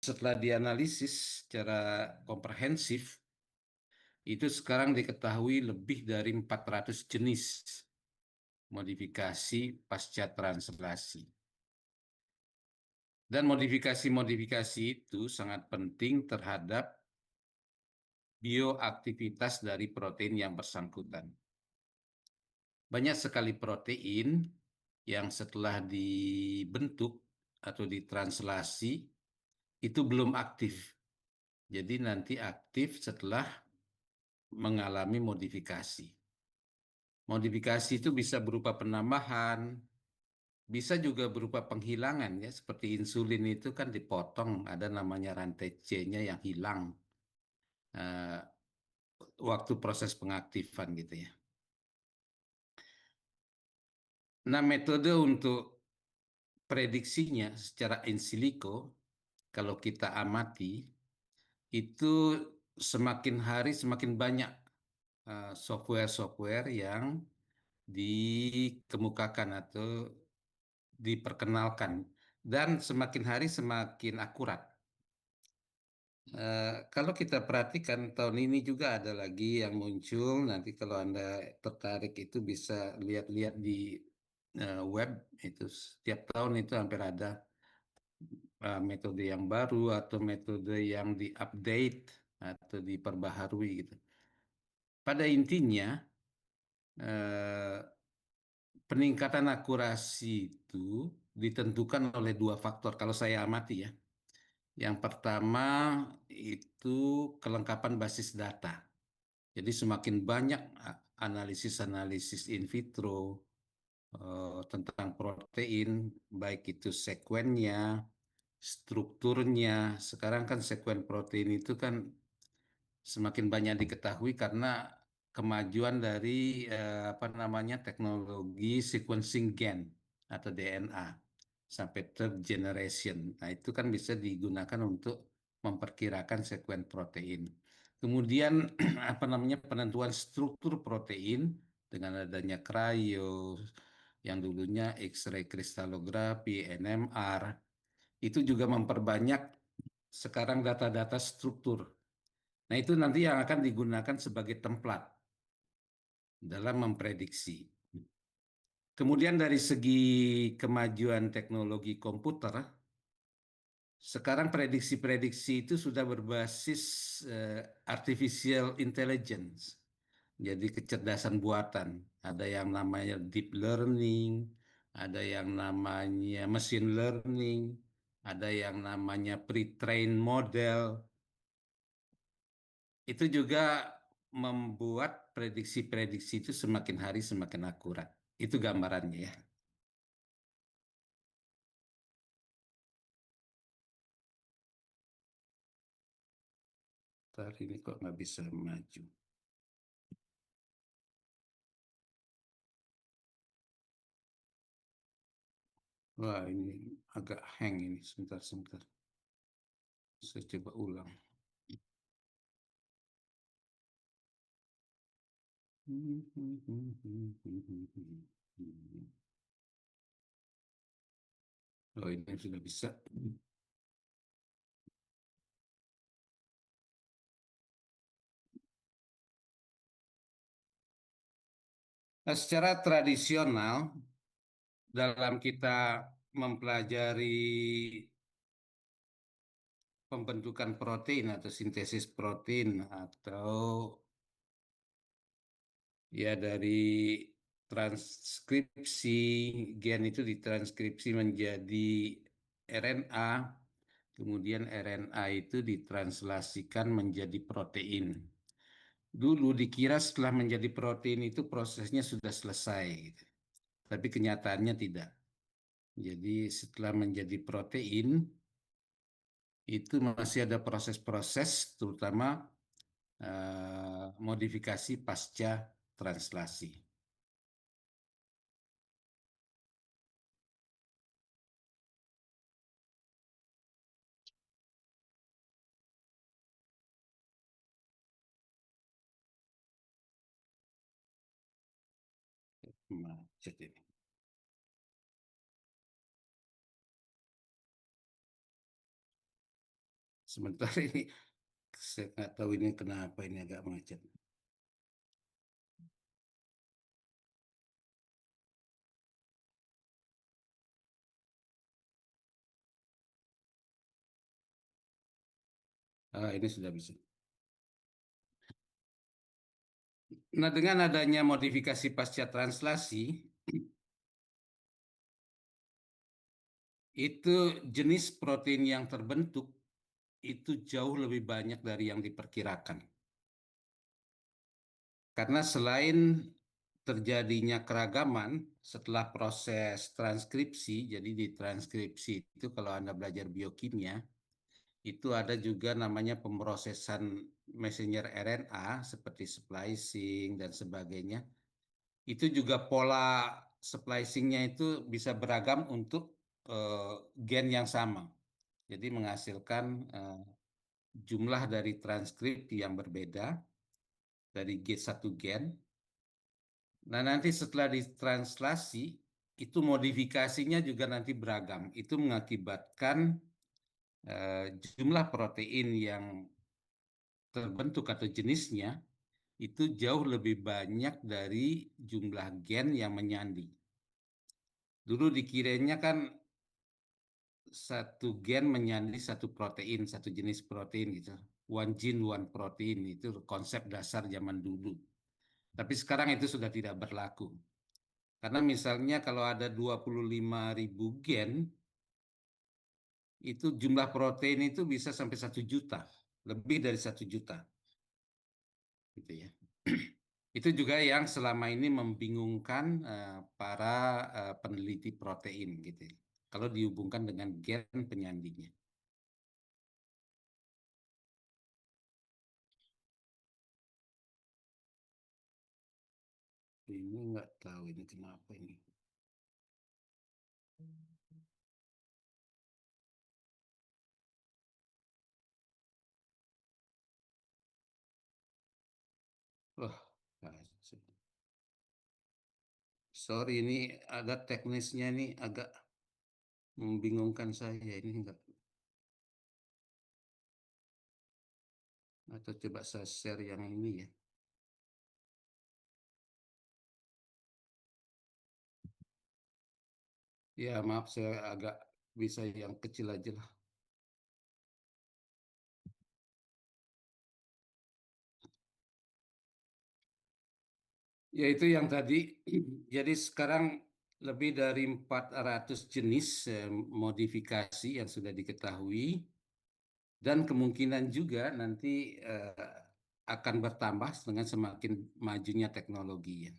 setelah dianalisis secara komprehensif, itu sekarang diketahui lebih dari 400 jenis modifikasi pasca translasi. Dan modifikasi-modifikasi itu sangat penting terhadap bioaktivitas dari protein yang bersangkutan. Banyak sekali protein yang setelah dibentuk atau ditranslasi itu belum aktif. Jadi nanti aktif setelah mengalami modifikasi. Modifikasi itu bisa berupa penambahan, bisa juga berupa penghilangan ya, seperti insulin itu kan dipotong, ada namanya rantai C-nya yang hilang waktu proses pengaktifan gitu ya. Nah, metode untuk prediksinya secara in silico, kalau kita amati, itu semakin hari semakin banyak software-software yang dikemukakan atau diperkenalkan, dan semakin hari semakin akurat. Kalau kita perhatikan tahun ini juga ada lagi yang muncul. Nanti kalau Anda tertarik itu bisa lihat-lihat di web, itu setiap tahun itu hampir ada metode yang baru atau metode yang diupdate atau diperbaharui gitu. Pada intinya eh, peningkatan akurasi itu ditentukan oleh dua faktor kalau saya amati ya. Yang pertama itu kelengkapan basis data. Jadi semakin banyak analisis-analisis in vitro tentang protein, baik itu sekuennya, strukturnya. Sekarang kan sekuen protein itu kan semakin banyak diketahui karena kemajuan dari apa namanya teknologi sequencing gen atau DNA sampai third generation. Nah, itu kan bisa digunakan untuk memperkirakan sekuen protein. Kemudian apa namanya penentuan struktur protein dengan adanya cryo yang dulunya X-ray kristalografi, NMR, itu juga memperbanyak sekarang data-data struktur. Nah, itu nanti yang akan digunakan sebagai template dalam memprediksi. Kemudian dari segi kemajuan teknologi komputer, sekarang prediksi-prediksi itu sudah berbasis artificial intelligence. Jadi kecerdasan buatan. Ada yang namanya deep learning, ada yang namanya machine learning, ada yang namanya pre-trained model. Itu juga membuat prediksi-prediksi itu semakin hari semakin akurat. Itu gambarannya ya. Ntar ini kok nggak bisa maju. Wah, ini agak hang ini. Sebentar. Saya coba ulang. Oh, ini sudah bisa. Nah, secara tradisional, dalam kita mempelajari pembentukan protein atau sintesis protein atau ya dari transkripsi gen itu ditranskripsi menjadi RNA, kemudian RNA itu ditranslasikan menjadi protein. Dulu dikira setelah menjadi protein itu prosesnya sudah selesai, gitu. Tapi kenyataannya tidak. Jadi setelah menjadi protein itu masih ada proses-proses, terutama modifikasi pasca translasi. Macet ini. Sementara ini saya nggak tahu ini kenapa ini agak macet. Ah, ini sudah bisa. Nah, dengan adanya modifikasi pasca translasi, itu jenis protein yang terbentuk itu jauh lebih banyak dari yang diperkirakan. Karena selain terjadinya keragaman setelah proses transkripsi, jadi di transkripsi itu kalau Anda belajar biokimia, itu ada juga namanya pemrosesan messenger RNA seperti splicing dan sebagainya. Itu juga pola splicingnya itu bisa beragam untuk eh, gen yang sama. Jadi menghasilkan jumlah dari transkrip yang berbeda dari satu gen. Nah, nanti setelah ditranslasi, itu modifikasinya juga nanti beragam. Itu mengakibatkan jumlah protein yang terbentuk atau jenisnya itu jauh lebih banyak dari jumlah gen yang menyandi. Dulu dikiranya kan satu gen menyandi satu protein, satu jenis protein gitu. One gene, one protein, itu konsep dasar zaman dulu. Tapi sekarang itu sudah tidak berlaku. Karena misalnya kalau ada 25.000 gen, itu jumlah protein itu bisa sampai 1 juta, lebih dari 1 juta, gitu ya. Itu juga yang selama ini membingungkan para peneliti protein, gitu ya. Kalau dihubungkan dengan gen penyandinya. Ini nggak tahu ini kenapa ini. Wah, sorry ini ada teknisnya ini agak membingungkan saya ini enggak. Atau coba saya share yang ini ya. Ya maaf saya agak bisa yang kecil aja lah. Ya itu yang tadi. Jadi sekarang lebih dari 400 jenis modifikasi yang sudah diketahui dan kemungkinan juga nanti akan bertambah dengan semakin majunya teknologi ya.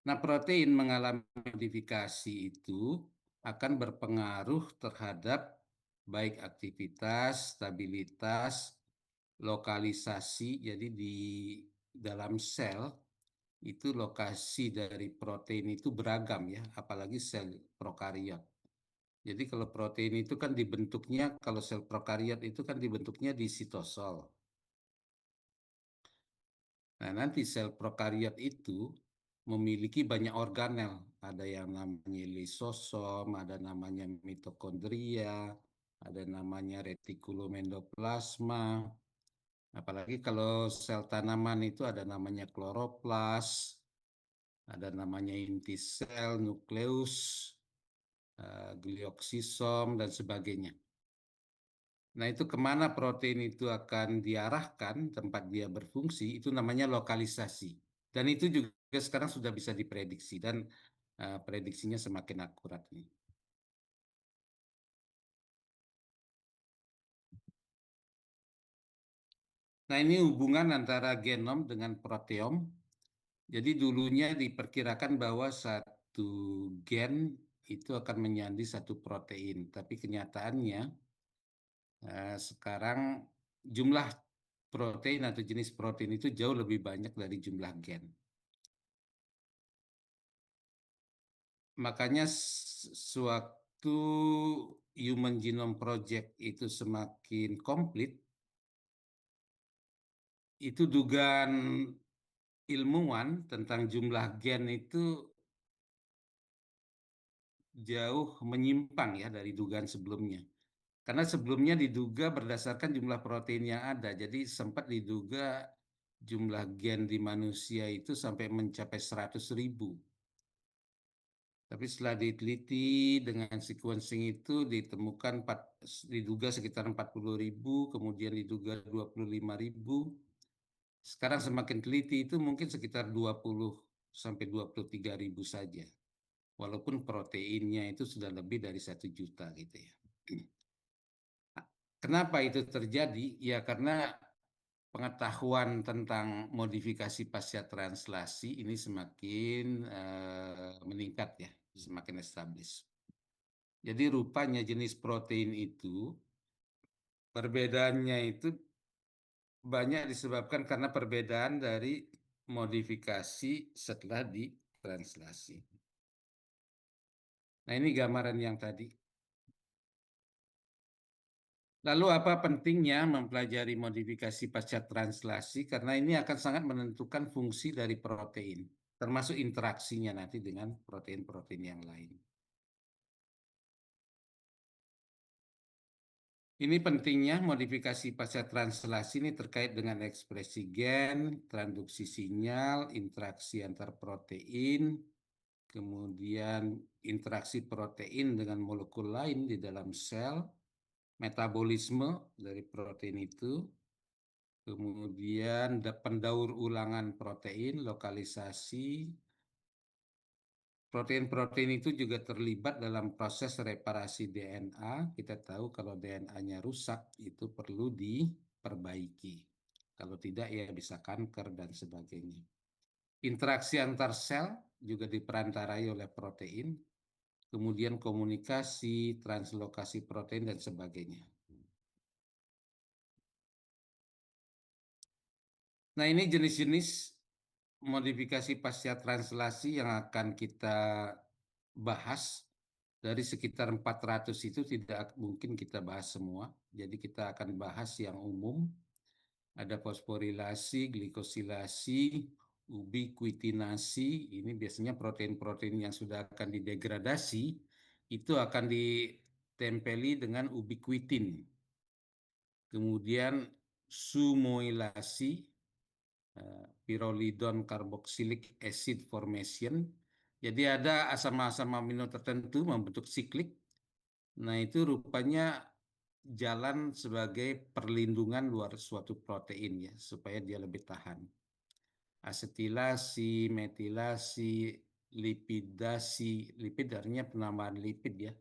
Nah, protein mengalami modifikasi itu akan berpengaruh terhadap baik aktivitas, stabilitas, lokalisasi. Jadi di dalam sel itu lokasi dari protein itu beragam ya, apalagi sel prokariot. Jadi kalau protein itu kan dibentuknya, kalau sel prokariot itu kan dibentuknya di sitosol. Nah, nanti sel prokariot itu memiliki banyak organel. Ada yang namanya lisosom, ada namanya mitokondria, ada namanya retikulum endoplasma. Apalagi kalau sel tanaman itu ada namanya kloroplas, ada namanya inti sel, nukleus, glioksisom, dan sebagainya. Nah, itu kemana protein itu akan diarahkan, tempat dia berfungsi, itu namanya lokalisasi. Dan itu juga sekarang sudah bisa diprediksi, dan prediksinya semakin akurat nih. Nah, ini hubungan antara genom dengan proteom. Jadi dulunya diperkirakan bahwa satu gen itu akan menyandi satu protein, tapi kenyataannya sekarang jumlah protein atau jenis protein itu jauh lebih banyak dari jumlah gen. Makanya sewaktu Human Genome Project itu semakin komplit, itu dugaan ilmuwan tentang jumlah gen itu jauh menyimpang ya dari dugaan sebelumnya. Karena sebelumnya diduga berdasarkan jumlah protein yang ada, jadi sempat diduga jumlah gen di manusia itu sampai mencapai 100.000. Tapi setelah diteliti dengan sequencing itu ditemukan diduga sekitar 40.000, kemudian diduga 25.000. Sekarang semakin teliti itu mungkin sekitar 20 sampai 23.000 saja. Walaupun proteinnya itu sudah lebih dari 1 juta gitu ya. Kenapa itu terjadi? Ya karena pengetahuan tentang modifikasi pasca translasi ini semakin meningkat ya, semakin established. Jadi rupanya jenis protein itu perbedaannya itu banyak disebabkan karena perbedaan dari modifikasi setelah ditranslasi. Nah, ini gambaran yang tadi. Lalu apa pentingnya mempelajari modifikasi pasca translasi? Karena ini akan sangat menentukan fungsi dari protein, termasuk interaksinya nanti dengan protein-protein yang lain. Ini pentingnya modifikasi pasca translasi ini terkait dengan ekspresi gen, transduksi sinyal, interaksi antar protein, kemudian interaksi protein dengan molekul lain di dalam sel, metabolisme dari protein itu, kemudian pendaur ulangan protein, lokalisasi. Protein-protein itu juga terlibat dalam proses reparasi DNA. Kita tahu kalau DNA-nya rusak itu perlu diperbaiki. Kalau tidak ya bisa kanker dan sebagainya. Interaksi antar sel juga diperantarai oleh protein, kemudian komunikasi, translokasi protein dan sebagainya. Nah, ini jenis-jenis modifikasi pasca translasi yang akan kita bahas. Dari sekitar 400 itu tidak mungkin kita bahas semua. Jadi kita akan bahas yang umum. Ada fosforilasi, glikosilasi, ubiquitinasi. Ini biasanya protein-protein yang sudah akan didegradasi itu akan ditempeli dengan ubiquitin. Kemudian sumoilasi, pyrrolidone carboxylic acid formation. Jadi ada asam-asam amino tertentu membentuk siklik. Nah, itu rupanya jalan sebagai perlindungan luar suatu protein ya, supaya dia lebih tahan. Asetilasi, metilasi, lipidasi, lipid artinya penambahan lipid ya.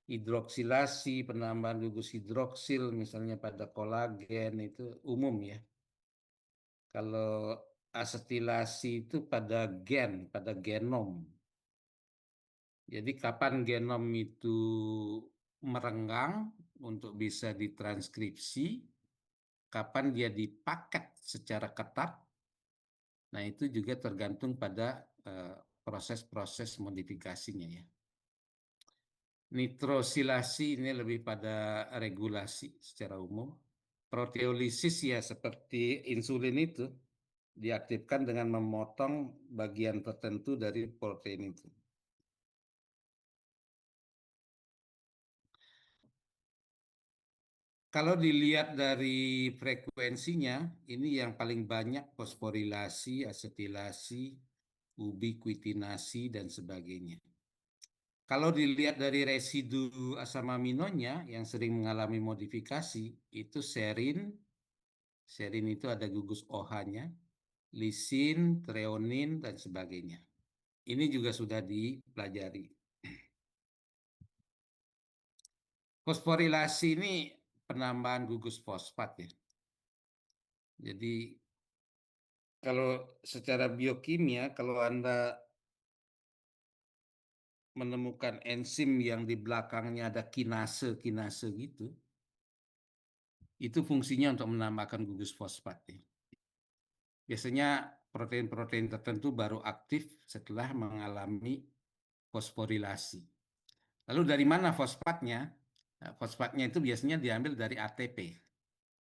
Hidroksilasi, penambahan gugus hidroksil misalnya pada kolagen itu umum ya. Kalau asetilasi itu pada gen, pada genom. Jadi kapan genom itu merenggang untuk bisa ditranskripsi, kapan dia dipaket secara ketat, nah itu juga tergantung pada proses-proses modifikasinya ya. Nitrosilasi ini lebih pada regulasi secara umum. Proteolisis ya seperti insulin itu diaktifkan dengan memotong bagian tertentu dari protein itu. Kalau dilihat dari frekuensinya, ini yang paling banyak fosforilasi, asetilasi, ubiquitinasi, dan sebagainya. Kalau dilihat dari residu asam aminonya yang sering mengalami modifikasi, itu serin, serin itu ada gugus OH-nya, lisin, treonin, dan sebagainya. Ini juga sudah dipelajari. Fosforilasi ini penambahan gugus fosfat ya. Jadi kalau secara biokimia, kalau Anda menemukan enzim yang di belakangnya ada kinase gitu, itu fungsinya untuk menambahkan gugus fosfat ya. Biasanya protein-protein tertentu baru aktif setelah mengalami fosforilasi. Lalu dari mana fosfatnya? Nah, fosfatnya itu biasanya diambil dari ATP.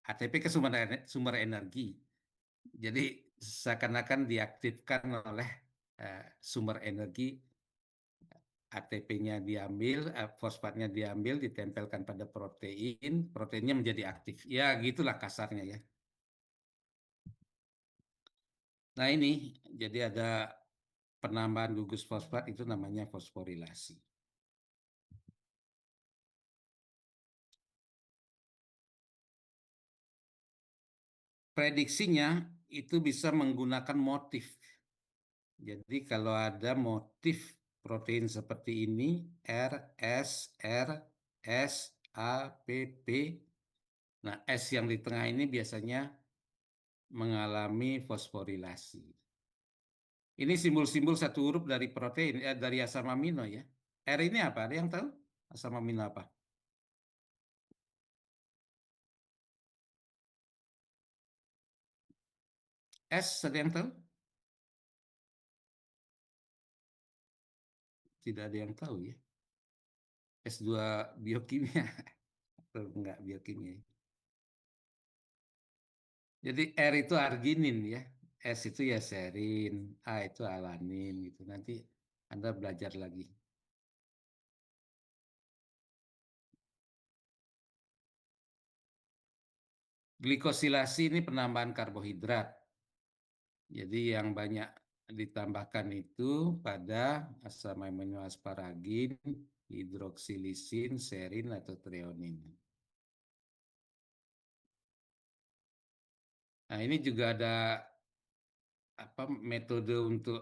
ATP ke sumber energi. Jadi seakan-akan diaktifkan oleh sumber energi ATP-nya diambil, fosfatnya diambil, ditempelkan pada protein, proteinnya menjadi aktif. Ya, gitulah kasarnya ya. Nah ini, jadi ada penambahan gugus fosfat itu namanya fosforilasi. Prediksinya itu bisa menggunakan motif. Jadi kalau ada motif protein seperti ini, R, S, R, S, A, P, P. Nah, S yang di tengah ini biasanya mengalami fosforilasi. Ini simbol-simbol satu huruf dari protein, dari asam amino ya. R ini apa? Ada yang tahu? Asam amino apa? S, ada yang tahu? Tidak ada yang tahu ya. S2 biokimia atau enggak biokimia. Jadi R itu arginin ya. S itu ya serin, A itu alanin gitu. Nanti Anda belajar lagi. Glikosilasi ini penambahan karbohidrat. Jadi yang banyak ditambahkan itu pada asam amino asparagin, hidroksilisin, serin atau treonin. Nah, ini juga ada apa metode untuk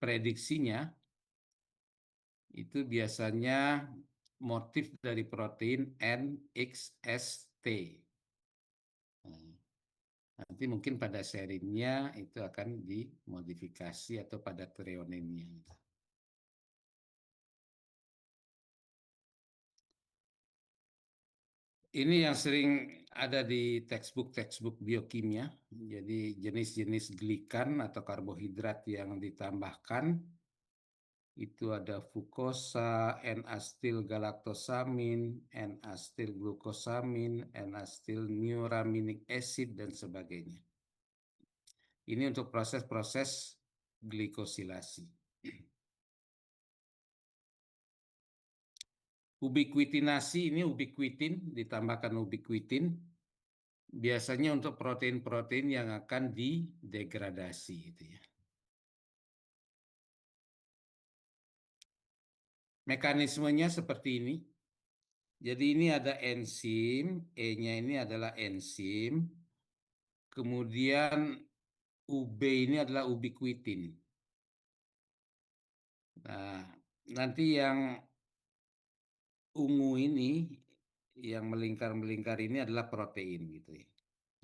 prediksinya. Itu biasanya motif dari protein NXST. Nah, nanti mungkin pada serinnya itu akan dimodifikasi atau pada treoninnya. Ini yang sering ada di textbook biokimia. Jadi jenis-jenis glikan atau karbohidrat yang ditambahkan itu ada fukosa, N-astetil galaktosamin, N-astetil glukosamin, N-astetil neuramic acid dan sebagainya. Ini untuk proses-proses glikosilasi. Ubiquitinasi ini ubiquitin ditambahkan ubiquitin biasanya untuk protein-protein yang akan didegradasi itu ya. Mekanismenya seperti ini. Jadi ini ada enzim, E-nya ini adalah enzim. Kemudian UB ini adalah ubiquitin. Nah, nanti yang ungu ini yang melingkar-melingkar ini adalah protein gitu ya.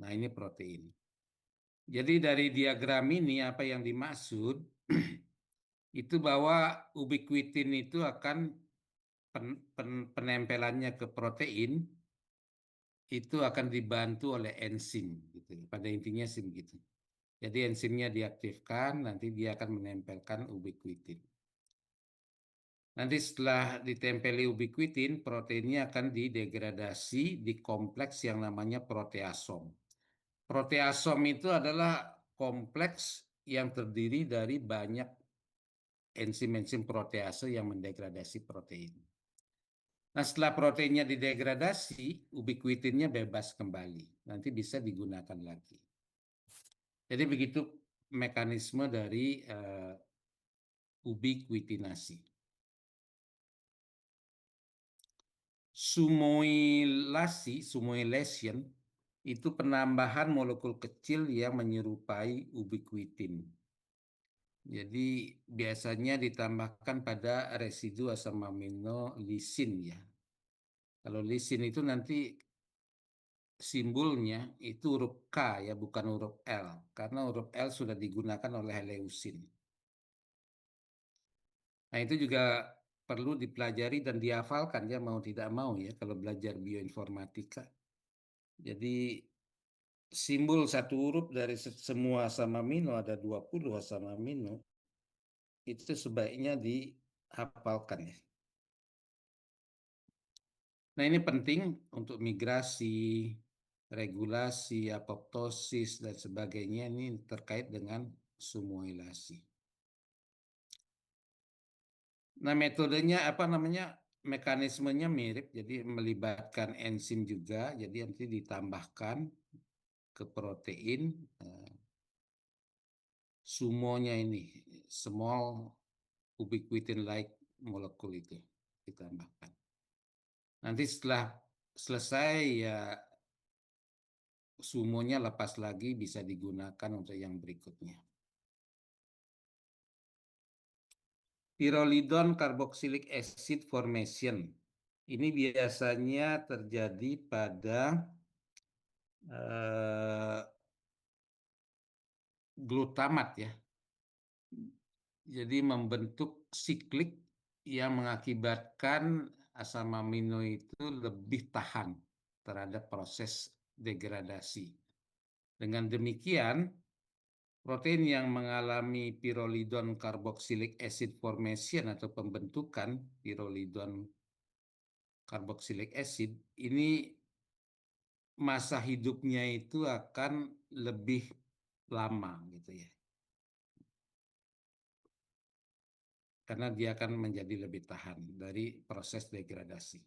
Nah, ini protein. Jadi dari diagram ini apa yang dimaksud itu bahwa ubiquitin itu akan penempelannya ke protein itu akan dibantu oleh enzim gitu. Pada intinya sih begitu. Jadi enzimnya diaktifkan, nanti dia akan menempelkan ubiquitin. Nanti setelah ditempeli ubiquitin, proteinnya akan didegradasi di kompleks yang namanya proteasom. Proteasom itu adalah kompleks yang terdiri dari banyak enzim-enzim protease yang mendegradasi protein. Nah, setelah proteinnya didegradasi, ubiquitinnya bebas kembali. Nanti bisa digunakan lagi. Jadi begitu mekanisme dari ubiquitinasi. Sumoylation, itu penambahan molekul kecil yang menyerupai ubiquitin. Jadi biasanya ditambahkan pada residu asam amino lisin ya. Kalau lisin itu nanti simbolnya itu huruf K ya, bukan huruf L. Karena huruf L sudah digunakan oleh leusin. Nah itu juga perlu dipelajari dan dihafalkan ya mau tidak mau ya kalau belajar bioinformatika. Jadi simbol satu huruf dari semua asam amino ada 20 asam amino itu sebaiknya dihafalkan ya. Nah, ini penting untuk migrasi, regulasi, apoptosis dan sebagainya ini terkait dengan sumulasi. Nah, metodenya apa namanya? Mekanismenya mirip, jadi melibatkan enzim juga, jadi nanti ditambahkan ke protein, eh, sumonya ini, small ubiquitin like molekul itu ditambahkan. Nanti setelah selesai ya sumonya lepas lagi bisa digunakan untuk yang berikutnya. Pyrrolidone carboxylic acid formation. Ini biasanya terjadi pada eh, glutamat ya. Jadi membentuk siklik yang mengakibatkan asam amino itu lebih tahan terhadap proses degradasi. Dengan demikian, protein yang mengalami pyrrolidone carboxylic acid formation atau pembentukan pyrrolidone carboxylic acid ini masa hidupnya itu akan lebih lama gitu ya. Karena dia akan menjadi lebih tahan dari proses degradasi.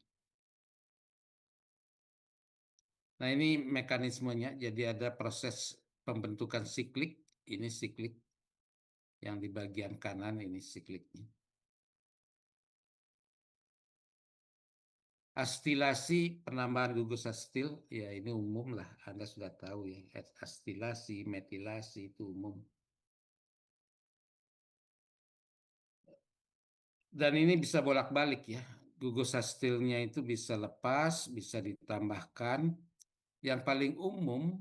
Nah, ini mekanismenya. Jadi ada proses pembentukan siklik. Ini siklik yang di bagian kanan ini sikliknya. Astilasi penambahan gugus astil, ya ini umum lah. Anda sudah tahu ya. Astilasi, metilasi itu umum. Dan ini bisa bolak-balik ya. Gugus astilnya itu bisa lepas, bisa ditambahkan. Yang paling umum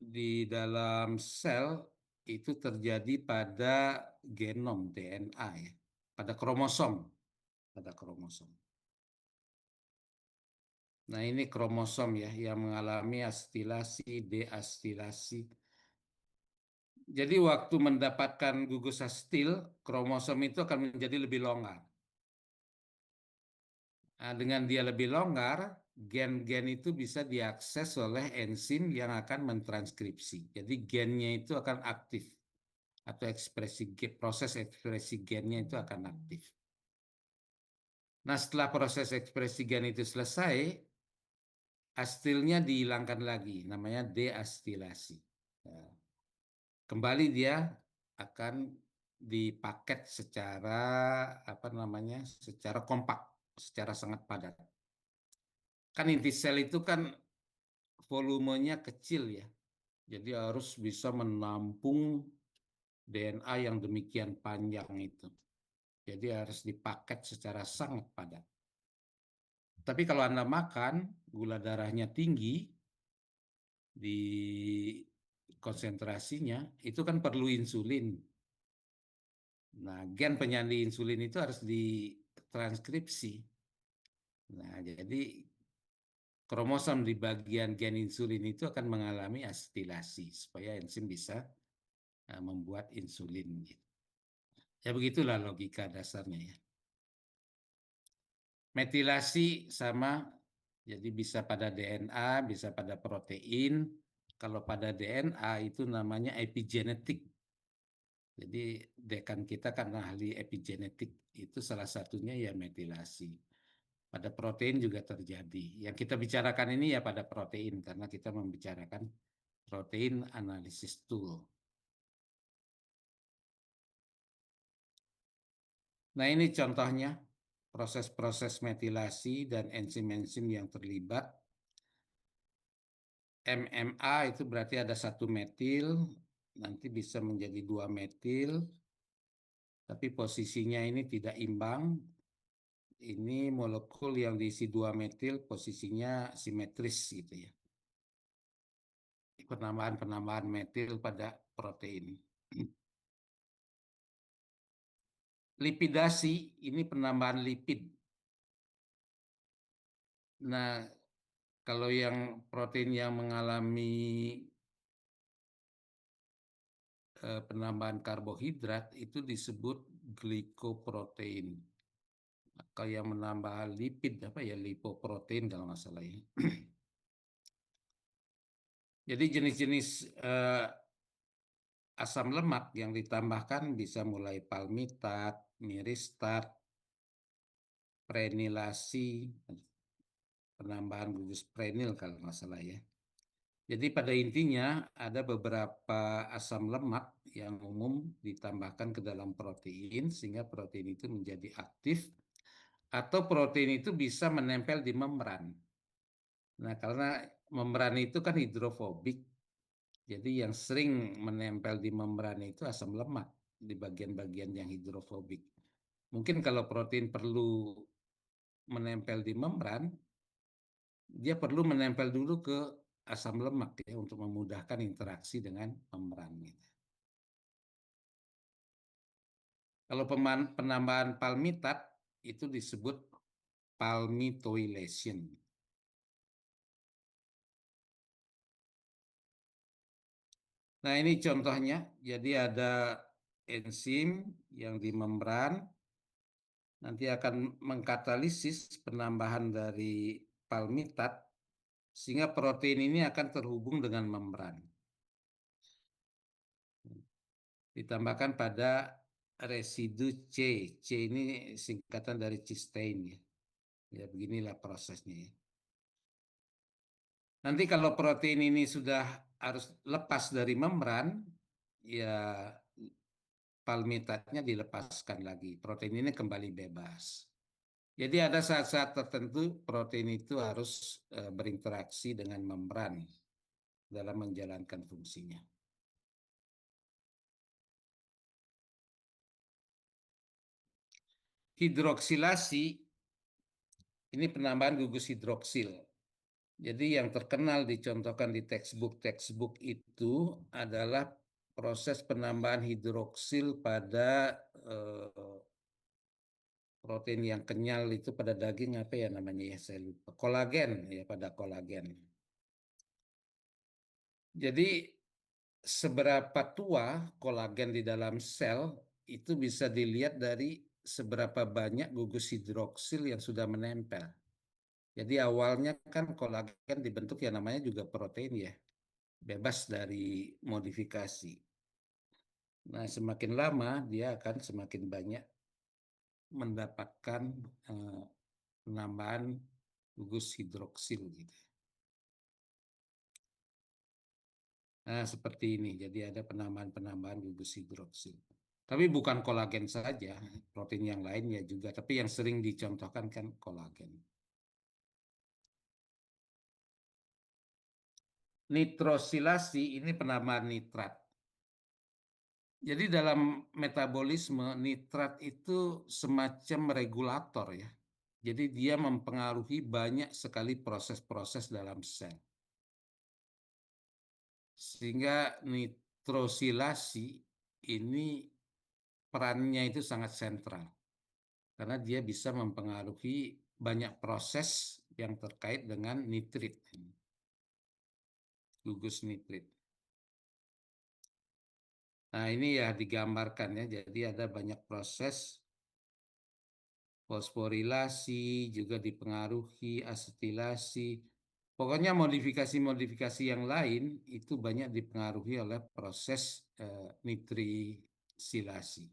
di dalam sel itu terjadi pada genom DNA ya, pada kromosom, pada kromosom. Nah, ini kromosom ya yang mengalami astilasi, deastilasi. Jadi waktu mendapatkan gugus astil, kromosom itu akan menjadi lebih longgar. Nah, dengan dia lebih longgar, gen-gen itu bisa diakses oleh enzim yang akan mentranskripsi. Jadi gennya itu akan aktif atau proses ekspresi gennya itu akan aktif. Nah, setelah proses ekspresi gen itu selesai, astilnya dihilangkan lagi, namanya deastilasi. Nah, kembali dia akan dipaket secara apa namanya, secara kompak, secara sangat padat. Kan inti sel itu kan volumenya kecil ya, jadi harus bisa menampung DNA yang demikian panjang itu. Jadi harus dipaket secara sangat padat. Tapi kalau Anda makan, gula darahnya tinggi, di konsentrasinya, itu kan perlu insulin. Nah, gen penyandi insulin itu harus ditranskripsi. Nah, jadi kromosom di bagian gen insulin itu akan mengalami astilasi supaya enzim bisa membuat insulin. Ya begitulah logika dasarnya ya. Metilasi sama, jadi bisa pada DNA, bisa pada protein. Kalau pada DNA itu namanya epigenetik. Jadi dekan kita kan ahli epigenetik, itu salah satunya ya metilasi. Pada protein juga terjadi. Yang kita bicarakan ini ya pada protein, karena kita membicarakan protein analisis tool. Nah, ini contohnya proses-proses metilasi dan enzim-enzim yang terlibat. MMA itu berarti ada satu metil, nanti bisa menjadi dua metil, tapi posisinya ini tidak imbang. Ini molekul yang diisi dua metil posisinya simetris gitu ya. Penambahan-penambahan metil pada protein. Lipidasi ini penambahan lipid. Nah, kalau yang protein yang mengalami penambahan karbohidrat itu disebut glikoprotein. Kalau yang menambah lipid apa ya lipoprotein kalau nggak salah ya. Jadi jenis-jenis asam lemak yang ditambahkan bisa mulai palmitat, miristat, prenilasi, penambahan gugus prenil kalau nggak salah ya. Jadi pada intinya ada beberapa asam lemak yang umum ditambahkan ke dalam protein sehingga protein itu menjadi aktif atau protein itu bisa menempel di membran. Nah, karena membran itu kan hidrofobik, jadi yang sering menempel di membran itu asam lemak di bagian-bagian yang hidrofobik. Mungkin kalau protein perlu menempel di membran, dia perlu menempel dulu ke asam lemak ya untuk memudahkan interaksi dengan membran gitu. Kalau penambahan palmitat itu disebut palmitoylation. Nah, ini contohnya. Jadi ada enzim yang di membran nanti akan mengkatalisis penambahan dari palmitat sehingga protein ini akan terhubung dengan membran. Ditambahkan pada residu C. C ini singkatan dari cysteine ya. Ya beginilah prosesnya ya. Nanti kalau protein ini sudah harus lepas dari membran, ya palmitatnya dilepaskan lagi. Protein ini kembali bebas. Jadi ada saat-saat tertentu protein itu harus berinteraksi dengan membran dalam menjalankan fungsinya. Hidroksilasi ini penambahan gugus hidroksil. Jadi yang terkenal dicontohkan di textbook itu adalah proses penambahan hidroksil pada protein yang kenyal itu pada daging apa ya namanya ya saya lupa. Kolagen ya pada kolagen. Jadi seberapa tua kolagen di dalam sel itu bisa dilihat dari seberapa banyak gugus hidroksil yang sudah menempel. Jadi awalnya kan kolagen dibentuk ya namanya juga protein ya, bebas dari modifikasi. Nah, semakin lama dia akan semakin banyak mendapatkan penambahan gugus hidroksil gitu. Nah, seperti ini. Jadi ada penambahan-penambahan gugus hidroksil. Tapi bukan kolagen saja, protein yang lain ya juga. Tapi yang sering dicontohkan kan kolagen. Nitrosilasi ini penambahan nitrat. Jadi dalam metabolisme nitrat itu semacam regulator ya. Jadi dia mempengaruhi banyak sekali proses-proses dalam sel. Sehingga nitrosilasi ini perannya itu sangat sentral. Karena dia bisa mempengaruhi banyak proses yang terkait dengan nitrit, gugus nitrit. Nah, ini ya digambarkan ya. Jadi ada banyak proses fosforilasi juga dipengaruhi, asetilasi. Pokoknya modifikasi-modifikasi yang lain itu banyak dipengaruhi oleh proses nitrisilasi.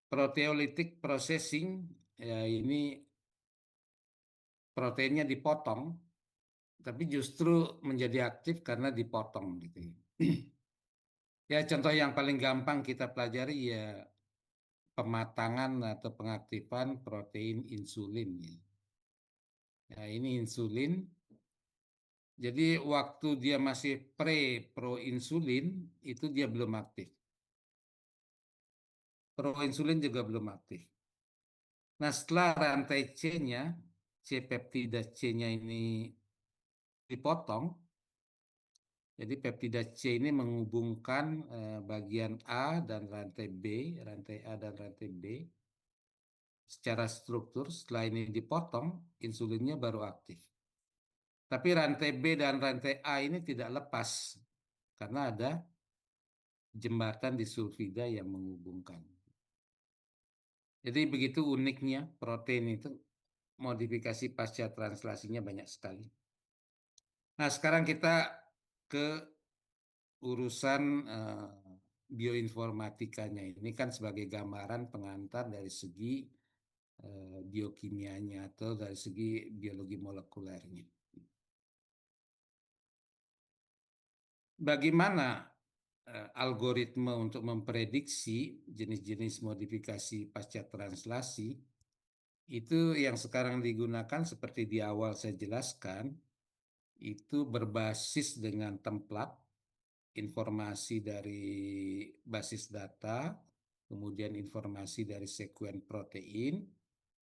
Proteolytic processing ya ini proteinnya dipotong tapi justru menjadi aktif karena dipotong gitu. Ya contoh yang paling gampang kita pelajari ya pematangan atau pengaktifan protein insulin ya. Ya ini insulin. Jadi waktu dia masih proinsulin itu dia belum aktif. Proinsulin juga belum aktif. Nah setelah rantai C-nya, C peptida C-nya ini dipotong, jadi peptida C ini menghubungkan bagian A dan rantai B, rantai A dan rantai B secara struktur. Setelah ini dipotong, insulinnya baru aktif. Tapi rantai B dan rantai A ini tidak lepas karena ada jembatan di sulfida yang menghubungkan. Jadi begitu uniknya protein itu modifikasi pasca translasinya banyak sekali. Nah, sekarang kita ke urusan bioinformatikanya ini kan sebagai gambaran pengantar dari segi biokimianya atau dari segi biologi molekulernya. Bagaimana algoritma untuk memprediksi jenis-jenis modifikasi pasca translasi itu yang sekarang digunakan seperti di awal saya jelaskan, itu berbasis dengan template informasi dari basis data, kemudian informasi dari sekuen protein.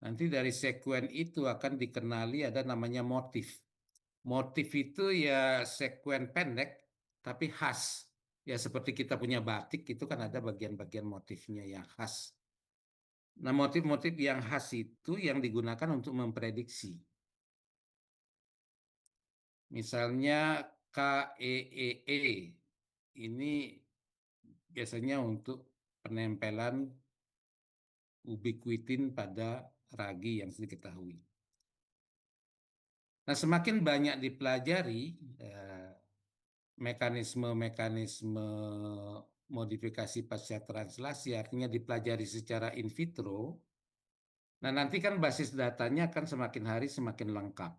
Nanti dari sekuen itu akan dikenali ada namanya motif. Motif itu ya sekuen pendek tapi khas. Ya seperti kita punya batik itu kan ada bagian-bagian motifnya yang khas. Nah, motif-motif yang khas itu yang digunakan untuk memprediksi. Misalnya KEEE ini biasanya untuk penempelan ubiquitin pada ragi yang sudah diketahui. Nah, semakin banyak dipelajari mekanisme-mekanisme modifikasi pasca translasi, artinya dipelajari secara in vitro. Nah, nanti kan basis datanya akan semakin hari semakin lengkap.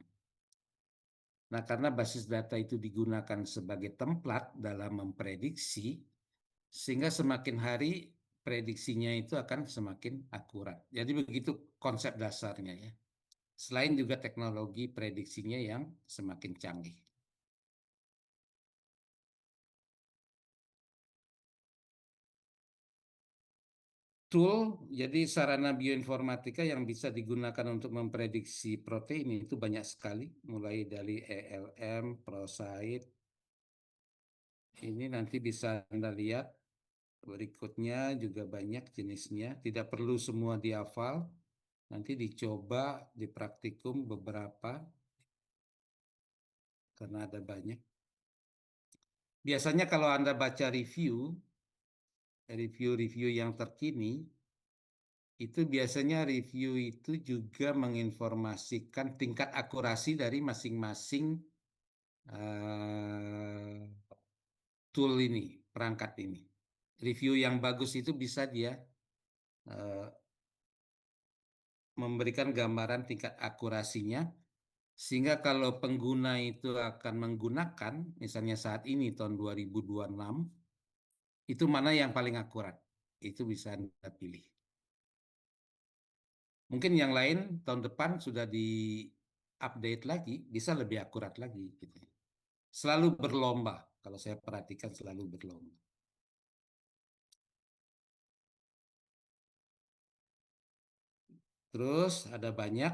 Nah, karena basis data itu digunakan sebagai tempat dalam memprediksi, sehingga semakin hari prediksinya itu akan semakin akurat. Jadi begitu konsep dasarnya ya. Selain juga teknologi prediksinya yang semakin canggih. Tool, jadi sarana bioinformatika yang bisa digunakan untuk memprediksi protein itu banyak sekali, mulai dari ELM, ProSite. Ini nanti bisa Anda lihat berikutnya juga banyak jenisnya. Tidak perlu semua dihafal, nanti dicoba di praktikum beberapa karena ada banyak. Biasanya kalau Anda baca review-review yang terkini, itu biasanya review itu juga menginformasikan tingkat akurasi dari masing-masing eh, tool ini, perangkat ini. Review yang bagus itu bisa dia eh, memberikan gambaran tingkat akurasinya, sehingga kalau pengguna itu akan menggunakan, misalnya saat ini tahun 2026, itu mana yang paling akurat. Itu bisa Anda pilih. Mungkin yang lain tahun depan sudah di-update lagi, bisa lebih akurat lagi gitu. Selalu berlomba, kalau saya perhatikan selalu berlomba. Terus ada banyak.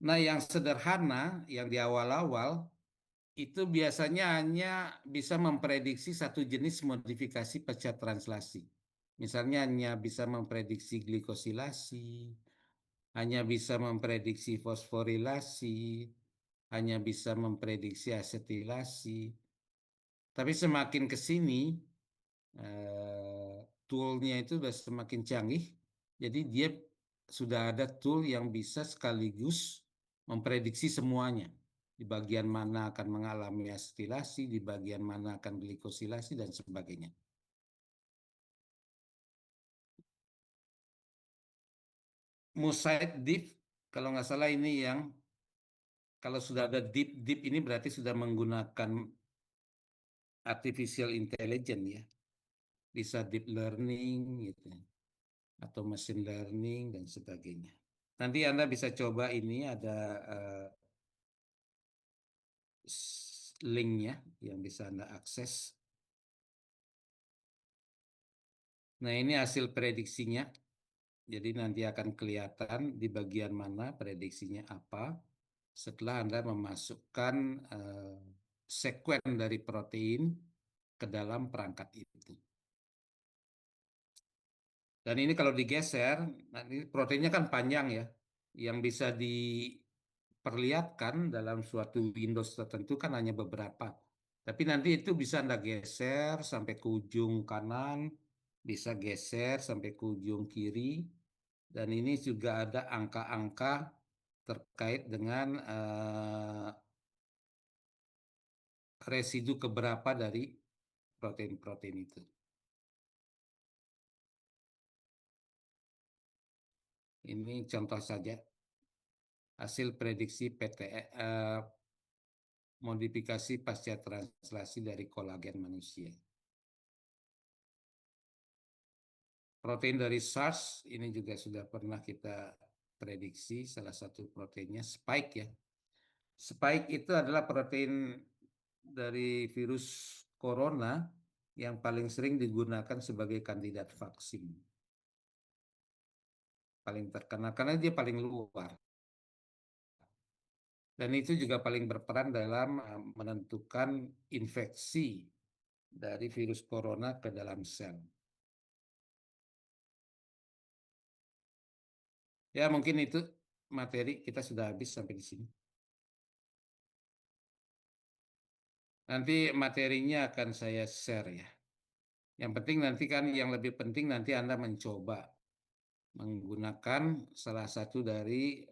Nah, yang sederhana, yang di awal-awal, itu biasanya hanya bisa memprediksi satu jenis modifikasi pasca translasi. Misalnya hanya bisa memprediksi glikosilasi, hanya bisa memprediksi fosforilasi, hanya bisa memprediksi asetilasi. Tapi semakin ke sini, toolnya itu sudah semakin canggih. Jadi dia sudah ada tool yang bisa sekaligus memprediksi semuanya. Di bagian mana akan mengalami asetilasi, di bagian mana akan glikosilasi, dan sebagainya. Mosaic Deep, kalau nggak salah ini yang kalau sudah ada deep deep ini berarti sudah menggunakan artificial intelligence ya, bisa deep learning gitu, atau machine learning dan sebagainya. Nanti Anda bisa coba ini ada linknya yang bisa Anda akses. Nah, ini hasil prediksinya. Jadi nanti akan kelihatan di bagian mana prediksinya apa setelah Anda memasukkan sekuen dari protein ke dalam perangkat itu. Dan ini kalau digeser, nanti proteinnya kan panjang ya, yang bisa diperlihatkan dalam suatu Windows tertentu kan hanya beberapa. Tapi nanti itu bisa Anda geser sampai ke ujung kanan, bisa geser sampai ke ujung kiri, dan ini juga ada angka-angka terkait dengan residu keberapa dari protein-protein itu. Ini contoh saja hasil prediksi modifikasi pasca translasi dari kolagen manusia. Protein dari SARS ini juga sudah pernah kita prediksi, salah satu proteinnya spike ya. Spike itu adalah protein dari virus corona yang paling sering digunakan sebagai kandidat vaksin. Paling terkenal karena dia paling luar. Dan itu juga paling berperan dalam menentukan infeksi dari virus corona ke dalam sel. Ya, mungkin itu materi kita sudah habis sampai di sini. Nanti materinya akan saya share ya. Yang penting nanti kan yang lebih penting nanti Anda mencoba menggunakan salah satu dari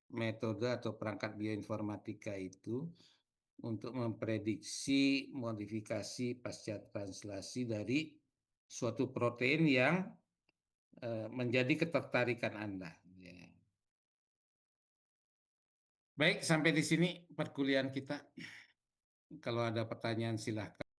metode atau perangkat bioinformatika itu untuk memprediksi modifikasi pasca translasi dari suatu protein yang menjadi ketertarikan Anda. Ya. Baik, sampai di sini perkuliahan kita. Kalau ada pertanyaan silahkan.